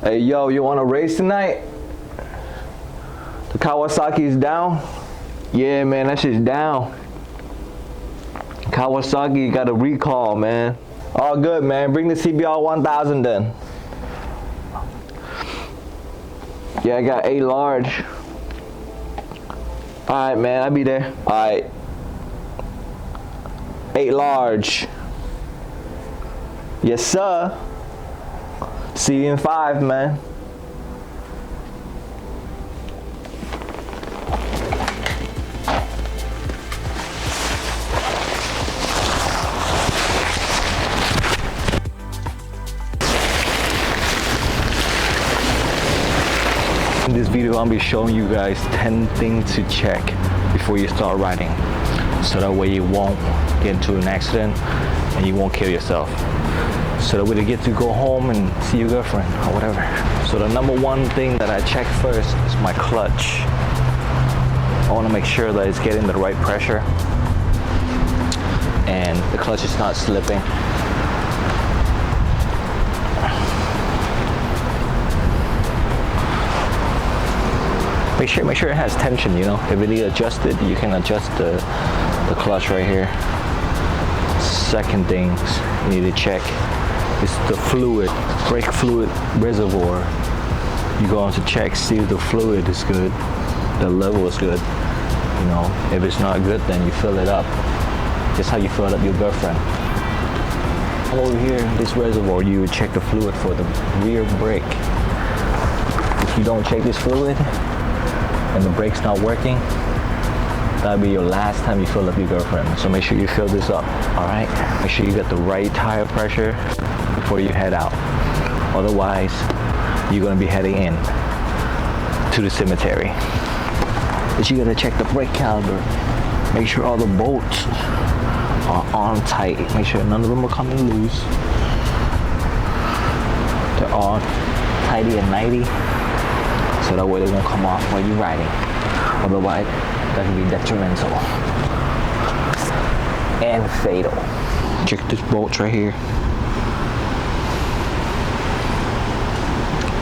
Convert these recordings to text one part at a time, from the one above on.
Hey yo, you wanna race tonight? The Kawasaki's down? Yeah man, that shit's down. Kawasaki got a recall, man. All good, man. Bring the CBR1000 then. Yeah, I got A large. Alright man, I'll be there. Alright. 8 large. Yes sir. See you in 5, man. In this video, I'll be showing you guys 10 things to check before you start riding, so that way you won't get into an accident and you won't kill yourself. So that way you get to go home and see your girlfriend or whatever. So the number one thing that I check first is my clutch. I want to make sure that it's getting the right pressure and the clutch is not slipping. Make sure it has tension, you know. If it needs adjusted, you can adjust the clutch right here. Second things you need to check is the fluid, brake fluid reservoir. You go on to check, see if the fluid is good, the level is good. You know, if it's not good, then you fill it up. Just how you fill up your girlfriend. Over here, this reservoir, you would check the fluid for the rear brake. If you don't check this fluid and the brake's not working, that'll be your last time you fill up your girlfriend. So make sure you fill this up, all right? Make sure you get the right tire pressure before you head out. Otherwise, you're gonna be heading in to the cemetery. But you gotta check the brake caliper. Make sure all the bolts are on tight. Make sure none of them are coming loose. They're all tighty and 90. So that way they won't come off while you're riding. Otherwise, that can be detrimental and fatal. Check this bolt right here.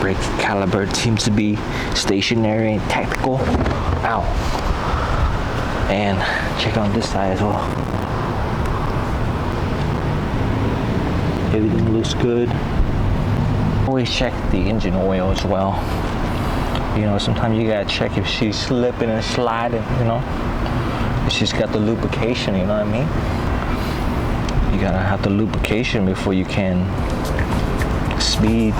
Brake caliper seems to be stationary and tactical. Ow. And check on this side as well. Everything looks good. Always check the engine oil as well. You know, sometimes you gotta check if she's slipping and sliding, you know. If she's got the lubrication, you know what I mean? You gotta have the lubrication before you can speed.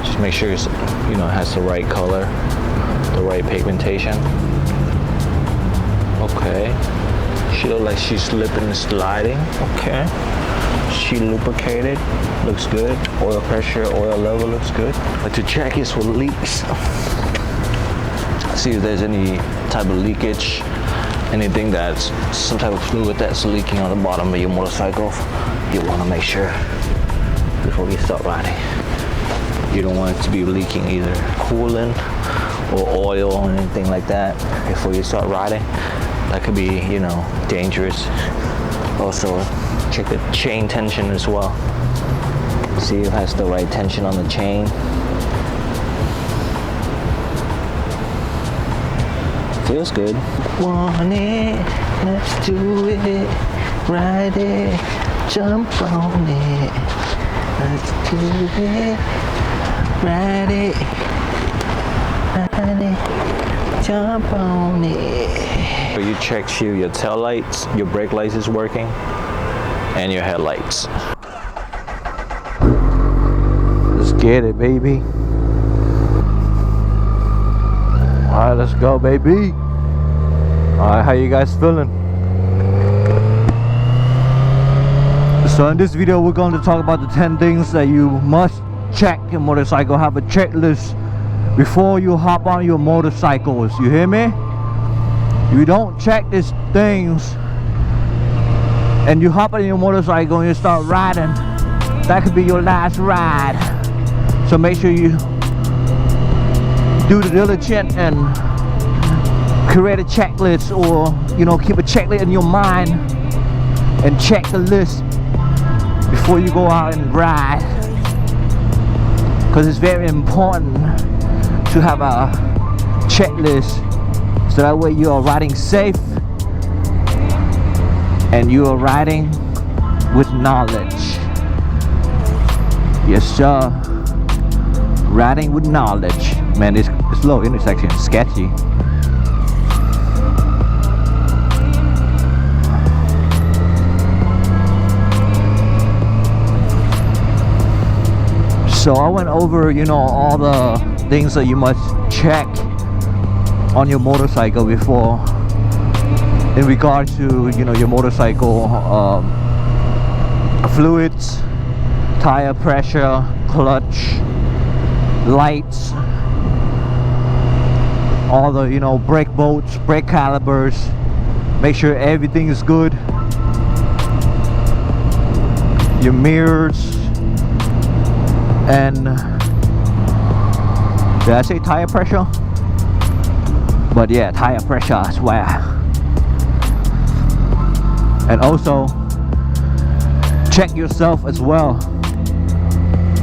Just make sure it's, you know, has the right color, the right pigmentation. Okay. She looks like she's slipping and sliding. Okay. She lubricated, looks good. Oil pressure, oil level looks good. But to check is for leaks. See if there's any type of leakage, anything that's some type of fluid that's leaking on the bottom of your motorcycle. You want to make sure before you start riding. You don't want it to be leaking either coolant or oil or anything like that before you start riding. That could be, you know, dangerous. Also, check the chain tension as well. See if it has the right tension on the chain. Feels good. Want it, let's do it. Ride it, jump on it. Let's do it. Ride it, jump on it. So you check see your tail lights, your brake lights is working, and your headlights. Let's get it, baby. All right, let's go, baby. All right, how you guys feeling? So in this video, we're going to talk about the 10 things that you must check your motorcycle. Have a checklist before you hop on your motorcycles. You hear me? You don't check these things and you hop on your motorcycle and you start riding, that could be your last ride. So make sure you do the diligent and create a checklist, or you know, keep a checklist in your mind and check the list before you go out and ride, because it's very important to have a checklist, so that way you are riding safe and you are riding with knowledge. Yes sir, riding with knowledge. Man, this low intersection is sketchy. So I went over, you know, all the things that you must check on your motorcycle before, in regard to, you know, your motorcycle fluids, tire pressure, clutch, lights, all the, you know, brake bolts, brake calipers. Make sure everything is good. Your mirrors. And did I say tire pressure? But yeah, tire pressure, I swear. And also check yourself as well.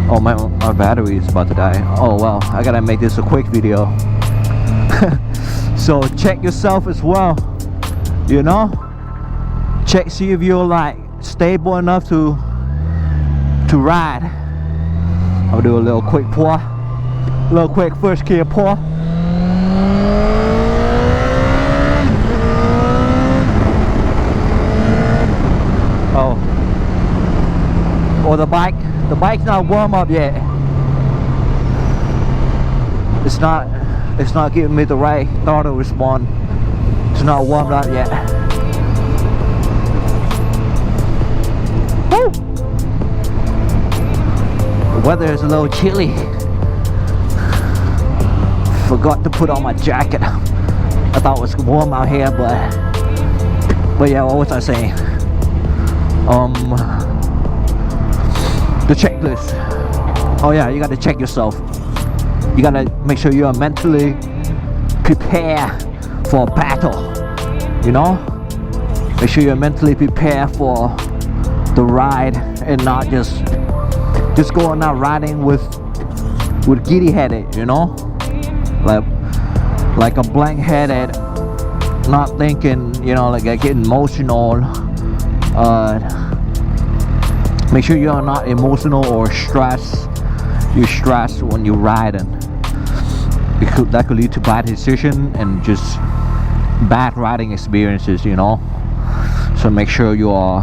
Oh, my battery is about to die. Oh well, I gotta make this a quick video. So check yourself as well, you know. Check, see if you're like stable enough to ride. I'll do a little quick pour, a little quick first gear pour. Oh, or the bike's not warm up yet. It's not giving me the right throttle response. It's not warmed up yet. Woo! The weather is a little chilly. Forgot to put on my jacket. I thought it was warm out here, but yeah, what was I saying? The checklist. Oh yeah, you gotta check yourself. You gotta make sure you are mentally prepared for a battle, you know. Make sure you're mentally prepared for the ride and not just going out riding with giddy headed, you know, like a blank headed, not thinking, you know, like I get emotional. Make sure you are not emotional or stressed. You're stressed when you're riding. That could lead to bad decision and just bad riding experiences, you know. So make sure you are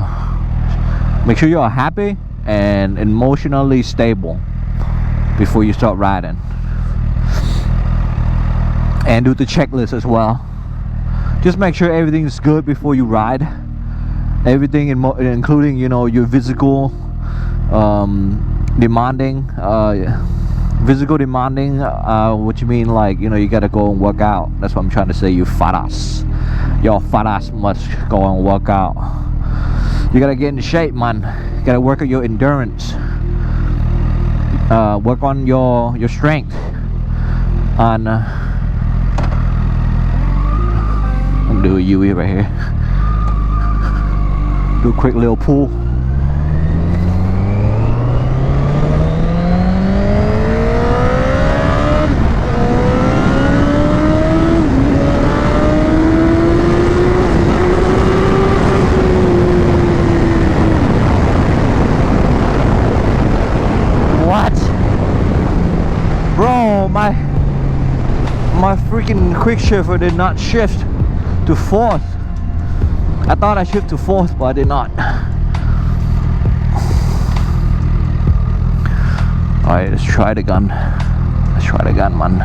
happy and emotionally stable before you start riding. And do the checklist as well. Just make sure everything is good before you ride. Everything including, you know, your physical demanding, what you mean, like, you know, you gotta go and work out. That's what I'm trying to say. You fat ass, your fat ass must go and work out. You gotta get in shape, man. You gotta work on your endurance, work on your strength. And I'm gonna do a UE right here. Do a quick little pull. What? Bro, my freaking quick shifter did not shift to fourth. I thought I shifted to fourth, but I did not. Alright, let's try the gun. Let's try the gun, man.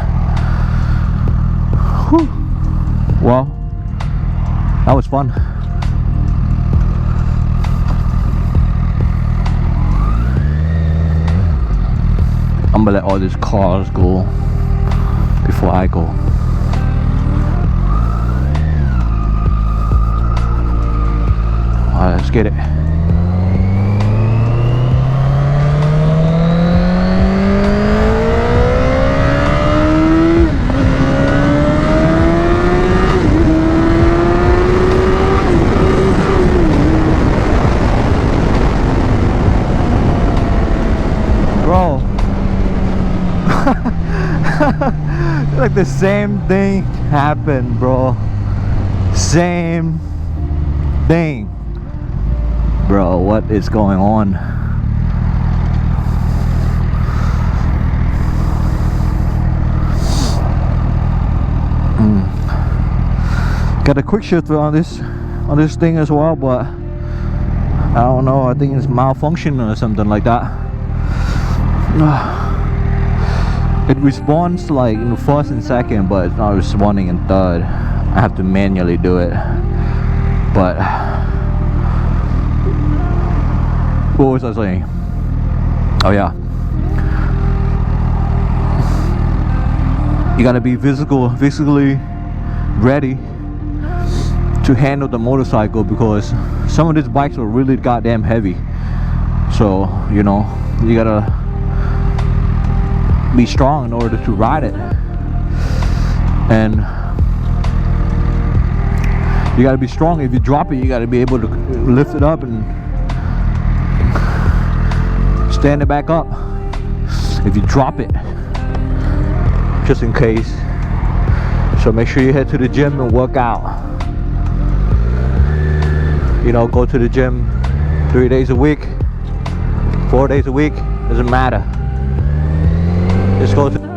Whew. Well, that was fun. I'm gonna let all these cars go before I go. Alright, let's get it. Like the same thing happened, bro. Same thing. Bro, what is going on? Got a quick shifter on this thing as well, but I don't know, I think it's malfunctioning or something like that. It responds like in the first and second, but it's not responding in third. I have to manually do it. But what was I saying? Oh yeah, you gotta be physically ready to handle the motorcycle, because some of these bikes are really goddamn heavy. So you know, you gotta be strong in order to ride it, and you gotta be strong. If you drop it, you gotta be able to lift it up and stand it back up if you drop it, just in case. So make sure you head to the gym and work out. You know, go to the gym 3 days a week, 4 days a week, doesn't matter. Just go to